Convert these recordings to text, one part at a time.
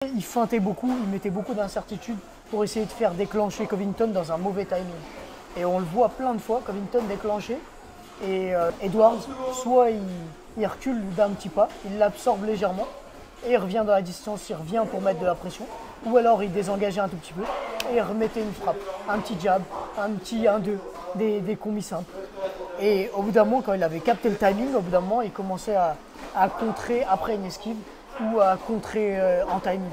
Il feintait beaucoup, il mettait beaucoup d'incertitudes pour essayer de faire déclencher Covington dans un mauvais timing. Et on le voit plein de fois, Covington déclenché. Et Edwards, soit il recule d'un petit pas, il l'absorbe légèrement, et il revient dans la distance, il revient pour mettre de la pression. Ou alors il désengageait un tout petit peu, et il remettait une frappe, un petit jab, un petit 1-2, des combis simples. Et au bout d'un moment, quand il avait capté le timing, au bout d'un moment, il commençait à contrer après une esquive, ou à contrer en timing.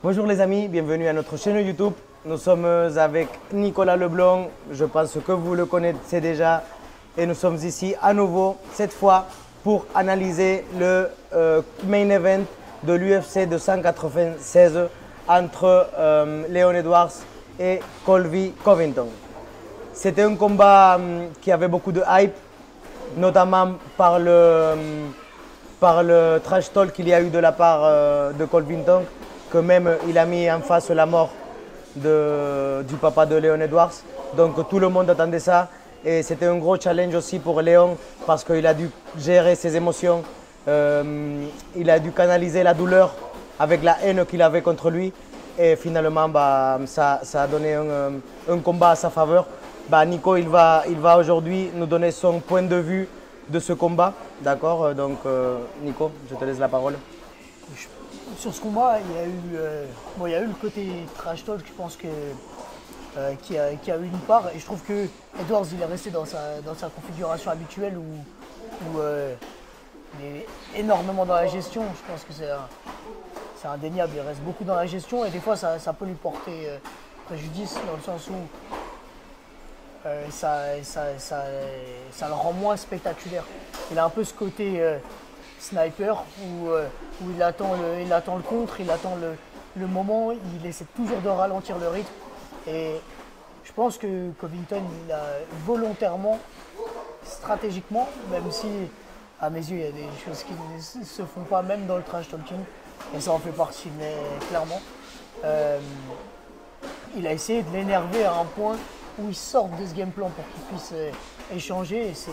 Bonjour les amis, bienvenue à notre chaîne YouTube. Nous sommes avec Nicolas Leblanc, je pense que vous le connaissez déjà. Et nous sommes ici à nouveau, cette fois, pour analyser le main event de l'UFC 296 entre Leon Edwards et Colby Covington. C'était un combat qui avait beaucoup de hype, notamment par le trash talk qu'il y a eu de la part de Covington, que même il a mis en face la mort du papa de Leon Edwards. Donc tout le monde attendait ça et c'était un gros challenge aussi pour Leon parce qu'il a dû gérer ses émotions, il a dû canaliser la douleur avec la haine qu'il avait contre lui et finalement ça a donné un combat à sa faveur. Nico il va aujourd'hui nous donner son point de vue de ce combat, d'accord? Donc Nico, je te laisse la parole. Sur ce combat, il y a eu le côté trash talk, je pense qui a eu une part. Et je trouve que Edwards il est resté dans sa configuration habituelle où il est énormément dans la gestion. Je pense que c'est indéniable, il reste beaucoup dans la gestion et des fois ça peut lui porter préjudice dans le sens où ça le rend moins spectaculaire. Il a un peu ce côté sniper où il attend le contre, il attend le moment, il essaie toujours de ralentir le rythme. Et je pense que Covington, il a volontairement, stratégiquement, même si à mes yeux il y a des choses qui ne se font pas même dans le trash talking, et ça en fait partie, mais clairement, il a essayé de l'énerver à un point où il sort de ce game plan pour qu'il puisse échanger. Et c'est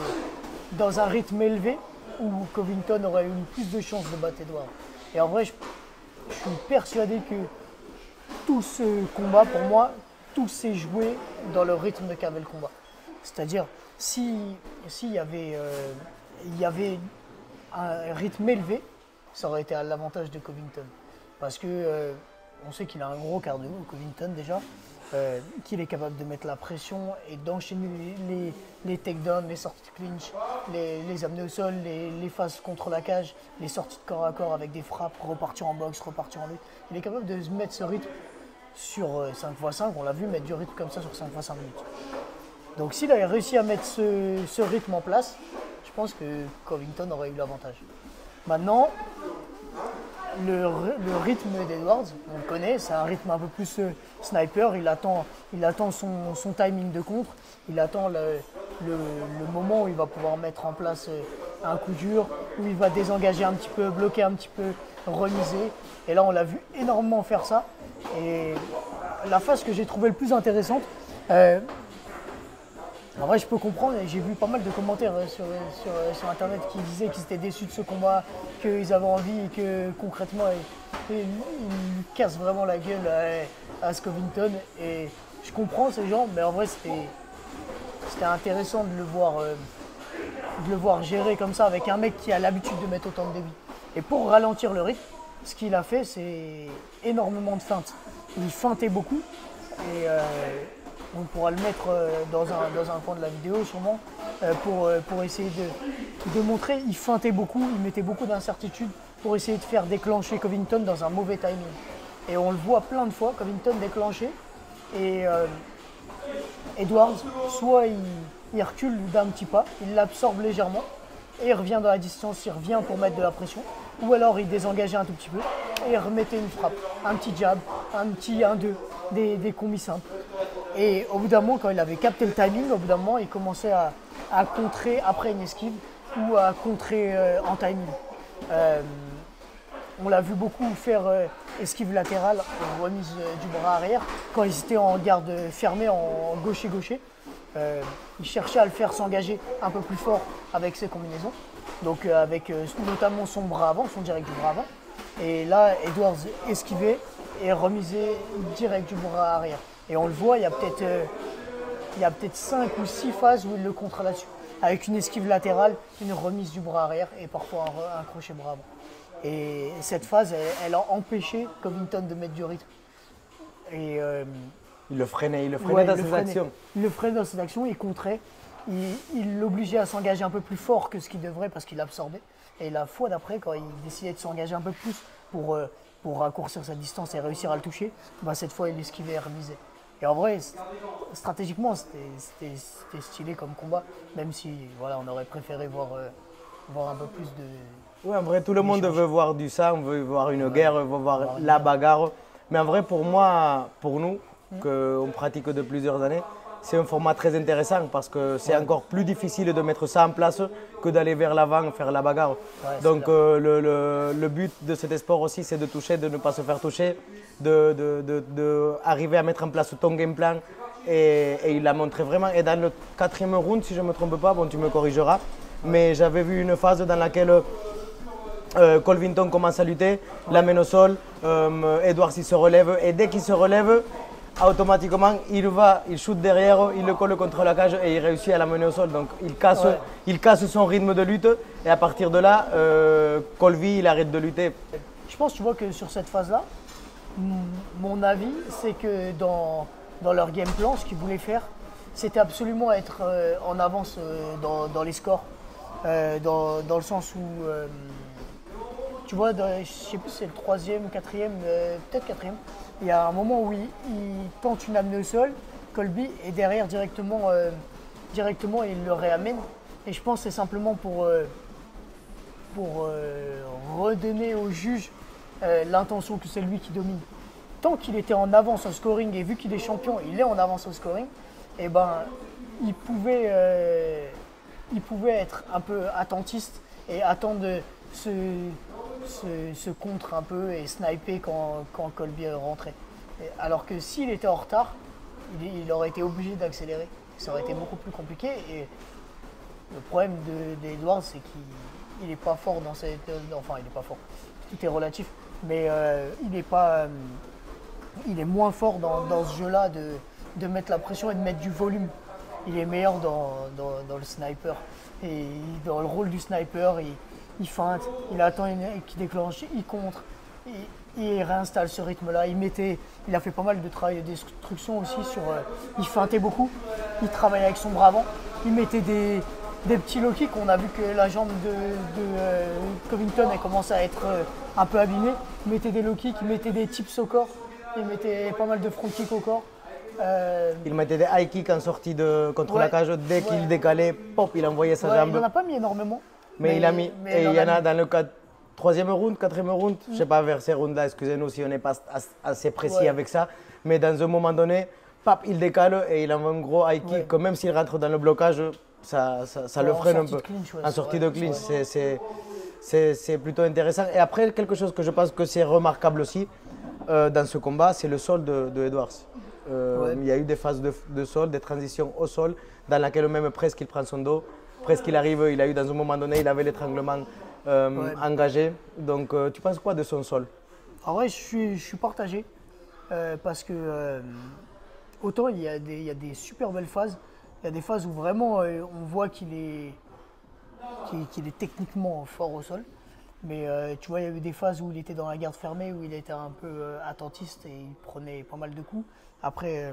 dans un rythme élevé où Covington aurait eu plus de chances de battre Edwards. Et en vrai, je suis persuadé que tout ce combat, pour moi, tout s'est joué dans le rythme qu'avait le combat. C'est-à-dire, s'il y avait un rythme élevé, ça aurait été à l'avantage de Covington. Parce que on sait qu'il a un gros cardio, Covington déjà, qu'il est capable de mettre la pression et d'enchaîner les takedowns, les sorties de clinch, les amener au sol, les phases contre la cage, les sorties de corps à corps avec des frappes, repartir en boxe, repartir en lutte. Il est capable de mettre ce rythme sur 5x5, on l'a vu mettre du rythme comme ça sur 5x5 minutes. Donc s'il avait réussi à mettre ce rythme en place, je pense que Covington aurait eu l'avantage. Maintenant, le rythme d'Edwards, on le connaît, c'est un rythme un peu plus sniper, il attend son timing de contre, il attend le moment où il va pouvoir mettre en place un coup dur, où il va désengager un petit peu, bloquer un petit peu, remiser. Et là on l'a vu énormément faire ça. Et la phase que j'ai trouvée le plus intéressante, en vrai, je peux comprendre, et j'ai vu pas mal de commentaires sur internet qui disaient qu'ils étaient déçus de ce combat, qu'ils avaient envie et que concrètement, ils lui cassent vraiment la gueule à Covington. Et je comprends ces gens, mais en vrai, c'était intéressant de le voir gérer comme ça avec un mec qui a l'habitude de mettre autant de débit. Et pour ralentir le rythme, ce qu'il a fait, c'est énormément de feintes. Il feintait beaucoup et on pourra le mettre dans un coin de la vidéo sûrement pour essayer de montrer. Il feintait beaucoup, il mettait beaucoup d'incertitudes pour essayer de faire déclencher Covington dans un mauvais timing. Et on le voit plein de fois, Covington déclenché et Edwards, soit il recule d'un petit pas, il l'absorbe légèrement et il revient dans la distance, il revient pour mettre de la pression. Ou alors il désengageait un tout petit peu et il remettait une frappe, un petit jab, un petit 1-2, des combis simples. Et au bout d'un moment, quand il avait capté le timing, au bout d'un moment, il commençait à contrer après une esquive ou à contrer en timing. On l'a vu beaucoup faire esquive latérale, remise du bras arrière, quand ils étaient en garde fermée, en gaucher-gaucher. Il cherchait à le faire s'engager un peu plus fort avec ses combinaisons. Donc avec notamment son bras avant, son direct du bras avant. Et là, Edwards esquivait et remisait direct du bras arrière. Et on le voit, il y a peut-être 5 ou 6 phases où il le contre là-dessus. Avec une esquive latérale, une remise du bras arrière et parfois un crochet bras avant. Et cette phase, elle a empêché Covington de mettre du rythme. Et, Il le freinait ouais, dans ses actions. Il le freinait dans ses actions, il contrait. Il l'obligeait à s'engager un peu plus fort que ce qu'il devrait parce qu'il absorbait. Et la fois d'après, quand il décidait de s'engager un peu plus pour raccourcir sa distance et réussir à le toucher, bah cette fois il esquivait et remisait. Et en vrai, stratégiquement, c'était stylé comme combat, même si voilà, on aurait préféré voir un peu plus de... Oui, en vrai, tout le monde veut voir du sang, veut voir une guerre, veut voir la bagarre. Mais en vrai, pour moi, pour nous, qu'on pratique de plusieurs années, c'est un format très intéressant parce que c'est encore plus difficile de mettre ça en place que d'aller vers l'avant, faire la bagarre. Ouais, donc le but de cet sport aussi, c'est de toucher, de ne pas se faire toucher, d'arriver à mettre en place ton game plan. Et il l'a montré vraiment. Et dans le 4e round, si je ne me trompe pas, bon, tu me corrigeras, mais j'avais vu une phase dans laquelle Covington commence à lutter, l'amène au sol, Edwards il se relève et dès qu'il se relève, automatiquement il shoot derrière, il le colle contre la cage et il réussit à l'amener au sol. Donc il casse son rythme de lutte et à partir de là, Colby il arrête de lutter. Je pense, tu vois, que sur cette phase-là, mon avis, c'est que dans leur game plan, ce qu'ils voulaient faire, c'était absolument être en avance dans les scores, dans le sens où, tu vois, je ne sais plus si c'est le 3e, 4e, peut-être 4e, il y a un moment où il tente une amenée au sol, Colby, et derrière directement il le réamène. Et je pense que c'est simplement pour redonner au juge l'intention que c'est lui qui domine. Tant qu'il était en avance au scoring, et vu qu'il est champion, il est en avance au scoring, et ben, il pouvait être un peu attentiste et attendre ce contre un peu et sniper quand Colby rentrait. Alors que s'il était en retard, il aurait été obligé d'accélérer. Ça aurait été beaucoup plus compliqué. Et le problème d'Edwards, c'est qu'il n'est pas fort dans cette... Enfin, il n'est pas fort. Tout est relatif. Mais il est moins fort dans ce jeu-là de mettre la pression et de mettre du volume. Il est meilleur dans le sniper. Et dans le rôle du sniper, il feinte, il attend qu'il déclenche, il contre, il réinstalle ce rythme-là. Il a fait pas mal de travail de destruction aussi. Il feintait beaucoup, il travaillait avec son bras avant, il mettait des petits low kicks. On a vu que la jambe de Covington a commencé à être un peu abîmée. Il mettait des low kicks, il mettait des tips au corps, il mettait pas mal de front kicks au corps. Il mettait des high kicks en sortie contre la cage. Dès qu'il décalait, pop, il envoyait sa jambe. Il n'en a pas mis énormément. Mais il a mis. Et il y en a dans le 3e round, 4e round, je ne sais pas vers ces rounds-là, excusez-nous si on n'est pas assez précis avec ça. Mais dans un moment donné, pop, il décale et il envoie un gros high kick. Que même s'il rentre dans le blocage, ça le freine un peu. En sortie de clinch, c'est plutôt intéressant. Et après, quelque chose que je pense que c'est remarquable aussi dans ce combat, c'est le sol de Edwards. Il y a eu des phases de sol, des transitions au sol, dans laquelle même presque il prend son dos, presque il arrive, il a eu dans un moment donné, il avait l'étranglement engagé. Donc tu penses quoi de son sol? En vrai, je suis partagé, parce que autant il y a des super belles phases, il y a des phases où vraiment on voit qu'il est techniquement fort au sol. Mais tu vois, il y a eu des phases où il était dans la garde fermée, où il était un peu attentiste et il prenait pas mal de coups. Après,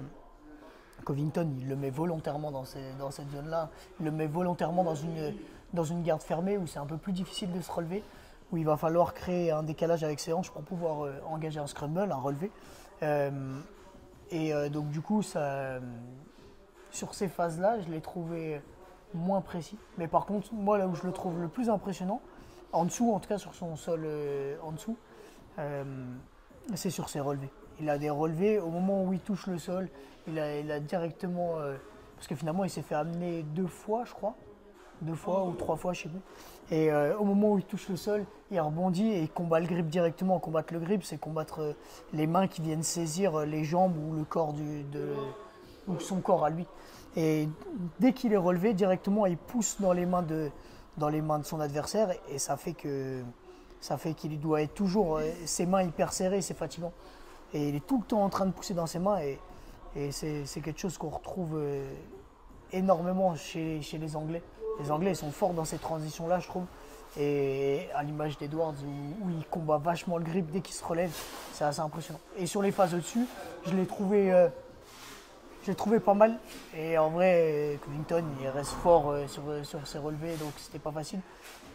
Covington, il le met volontairement dans cette zone-là. Il le met volontairement dans une garde fermée où c'est un peu plus difficile de se relever, où il va falloir créer un décalage avec ses hanches pour pouvoir engager un scramble, un relevé. Donc du coup, sur ces phases-là, je l'ai trouvé moins précis. Mais par contre, moi, là où je le trouve le plus impressionnant, en dessous, en tout cas sur son sol en dessous, c'est sur ses relevés. Il a des relevés au moment où il touche le sol. Il a directement... parce que finalement, il s'est fait amener 2 fois, je crois. 2 fois ou 3 fois, je sais plus. Et au moment où il touche le sol, il rebondit et il combat le grip directement. Combattre le grip, c'est combattre les mains qui viennent saisir les jambes ou le corps ou son corps à lui. Et dès qu'il est relevé, directement, il pousse dans les mains de son adversaire et ça fait que Ça fait qu'il doit être toujours ses mains hyper serrées, c'est fatigant. Et il est tout le temps en train de pousser dans ses mains et c'est quelque chose qu'on retrouve énormément chez les Anglais. Les Anglais ils sont forts dans ces transitions-là, je trouve. Et à l'image d'Edwards où il combat vachement le grip dès qu'il se relève, c'est assez impressionnant. Et sur les phases au-dessus, je l'ai trouvé pas mal. Et en vrai, Covington, il reste fort sur ses relevés, donc c'était pas facile.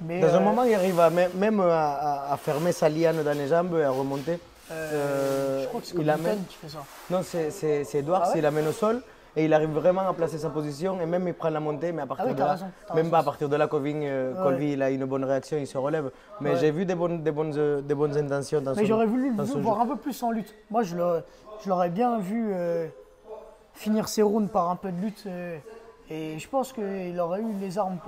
Mais, Dans un moment, il arrive même à fermer sa liane dans les jambes et à remonter. je crois que c'est Covington qui fait ça. Non, c'est Edwards, Ah ouais, il l'amène au sol et il arrive vraiment à placer sa position et même il prend la montée, mais à partir de là, même pas à partir de là, Colby il a une bonne réaction, il se relève. Mais j'ai vu des bonnes intentions dans Mais j'aurais voulu le voir un peu plus en lutte. Moi, je l'aurais bien vu finir ses rounds par un peu de lutte. Et je pense qu'il aurait eu les armes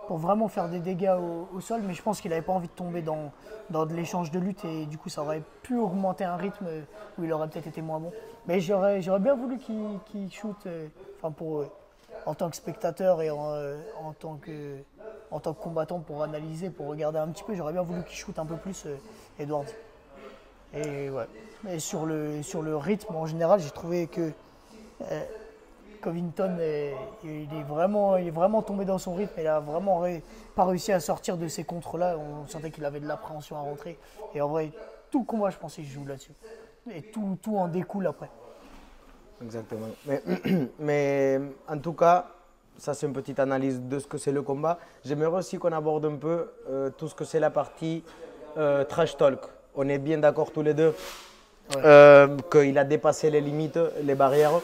pour vraiment faire des dégâts au sol, mais je pense qu'il n'avait pas envie de tomber dans de l'échange de lutte et du coup ça aurait pu augmenter un rythme où il aurait peut-être été moins bon. Mais j'aurais bien voulu qu'il shoot, en tant que spectateur et en tant que combattant pour analyser, pour regarder un petit peu, j'aurais bien voulu qu'il shoot un peu plus Edwards. Et ouais. Et sur le rythme en général, j'ai trouvé que Covington, il est vraiment tombé dans son rythme. Il a vraiment pas réussi à sortir de ces contres-là. On sentait qu'il avait de l'appréhension à rentrer. Et en vrai, tout le combat, je pense qu'il joue là-dessus. Et tout en découle après. Exactement. Mais en tout cas, ça c'est une petite analyse de ce que c'est le combat. J'aimerais aussi qu'on aborde un peu tout ce que c'est la partie trash talk. On est bien d'accord tous les deux qu'il a dépassé les limites, les barrières.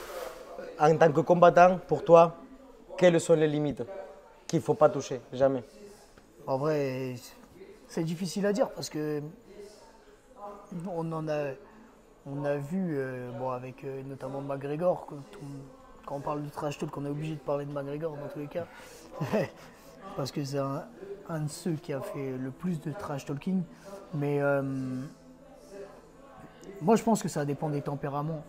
En tant que combattant, pour toi, quelles sont les limites qu'il ne faut pas toucher, jamais? En vrai, c'est difficile à dire parce que on a vu, avec notamment McGregor, quand on parle de trash talk, on est obligé de parler de McGregor dans tous les cas, parce que c'est un de ceux qui a fait le plus de trash talking. Mais moi, je pense que ça dépend des tempéraments.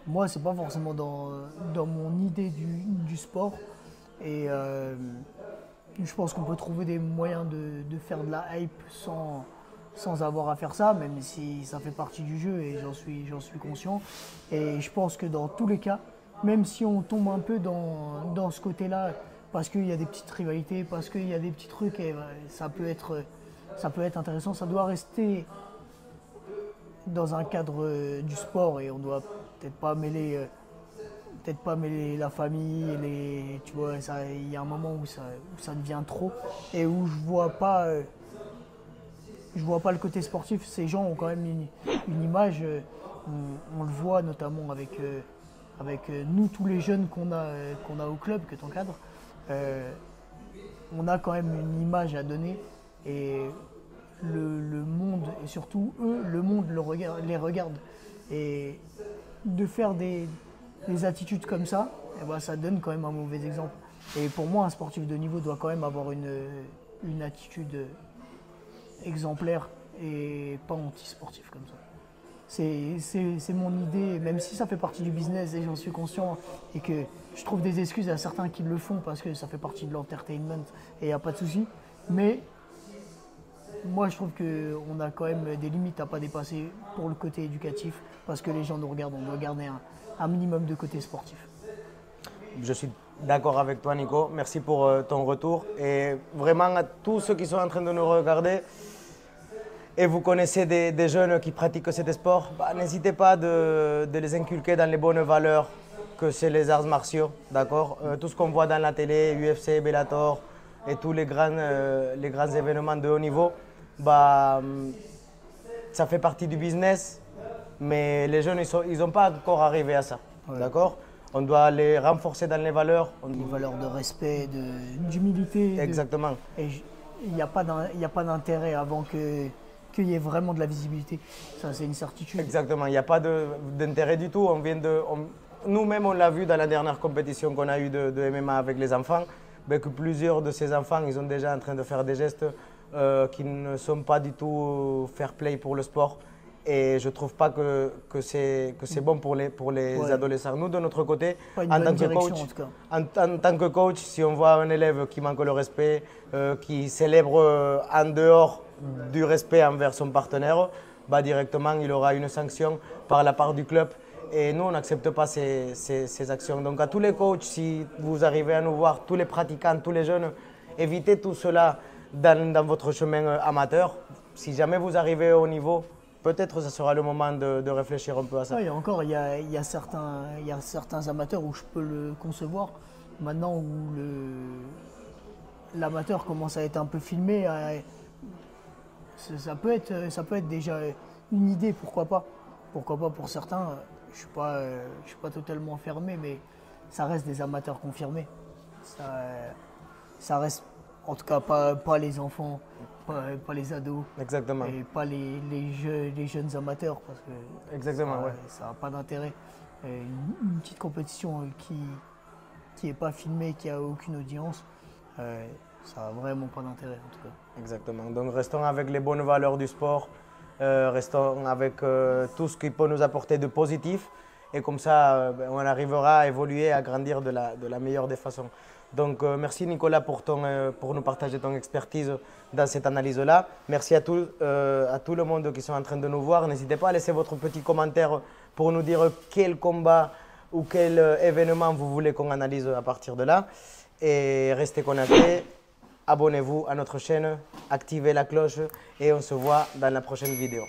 Moi, c'est pas forcément dans mon idée du sport. Et je pense qu'on peut trouver des moyens de faire de la hype sans avoir à faire ça, même si ça fait partie du jeu et j'en suis conscient. Et je pense que dans tous les cas, même si on tombe un peu dans ce côté-là, parce qu'il y a des petites rivalités, parce qu'il y a des petits trucs, et ça peut être intéressant, ça doit rester dans un cadre du sport et on doit peut-être pas mêler la famille et tu vois, il y a un moment où ça devient trop et où je vois pas le côté sportif. Ces gens ont quand même une image, on le voit notamment avec nous tous les jeunes qu'on a au club que tu encadres, on a quand même une image à donner et le monde, et surtout eux, le monde les regarde. Et de faire des attitudes comme ça, ça donne quand même un mauvais exemple. Et pour moi, un sportif de niveau doit quand même avoir une attitude exemplaire et pas anti-sportif comme ça. C'est mon idée, même si ça fait partie du business et j'en suis conscient et que je trouve des excuses à certains qui le font parce que ça fait partie de l'entertainment et il n'y a pas de souci. Mais moi, je trouve qu'on a quand même des limites à ne pas dépasser pour le côté éducatif parce que les gens nous regardent, on doit garder un minimum de côté sportif. Je suis d'accord avec toi, Nico. Merci pour ton retour. Et vraiment, à tous ceux qui sont en train de nous regarder et vous connaissez des jeunes qui pratiquent cet sport, n'hésitez pas de les inculquer dans les bonnes valeurs que c'est les arts martiaux. D'accord, tout ce qu'on voit dans la télé, UFC, Bellator et tous les grands événements de haut niveau, ça fait partie du business, mais les jeunes, ils n'ont pas encore arrivé à ça. Ouais. D'accord? On doit les renforcer dans les valeurs. Les valeurs de respect, d'humilité. Exactement. Et il n'y a pas d'intérêt avant qu'il y ait vraiment de la visibilité. Ça, c'est une certitude. Exactement. Il n'y a pas d'intérêt du tout. Nous-mêmes, on l'a vu dans la dernière compétition qu'on a eue de MMA avec les enfants, que plusieurs de ces enfants, ils sont déjà en train de faire des gestes qui ne sont pas du tout fair play pour le sport. Et je ne trouve pas que c'est bon pour les Ouais. adolescents. Nous, de notre côté, Pas une en bonne tant que direction, coach, en tout cas. en tant que coach, si on voit un élève qui manque le respect, qui célèbre en dehors du respect envers son partenaire, bah, directement, il aura une sanction par la part du club. Et nous, on n'accepte pas ces actions. Donc, à tous les coachs, si vous arrivez à nous voir, tous les pratiquants, tous les jeunes, évitez tout cela dans votre chemin amateur. Si jamais vous arrivez au niveau, peut-être ce sera le moment de réfléchir un peu à ça. Ouais, et encore, il y a certains amateurs où je peux le concevoir. Maintenant où l'amateur commence à être un peu filmé, ça peut être déjà une idée, pourquoi pas. Pourquoi pas pour certains. Je suis pas totalement fermé, mais ça reste des amateurs confirmés. Ça reste, en tout cas, pas les enfants, pas les ados. Exactement. Et pas les jeunes amateurs, parce que Exactement, ça, ouais. ça n'a pas d'intérêt. Une petite compétition qui n'est pas filmée, qui n'a aucune audience, ça n'a vraiment pas d'intérêt en tout cas. Exactement. Donc restons avec les bonnes valeurs du sport, restons avec tout ce qui peut nous apporter de positif et comme ça on arrivera à évoluer, à grandir de la meilleure des façons. Donc merci Nicolas pour nous partager ton expertise dans cette analyse-là. Merci à tout le monde qui sont en train de nous voir. N'hésitez pas à laisser votre petit commentaire pour nous dire quel combat ou quel événement vous voulez qu'on analyse à partir de là. Et restez connectés. Abonnez-vous à notre chaîne, activez la cloche et on se voit dans la prochaine vidéo.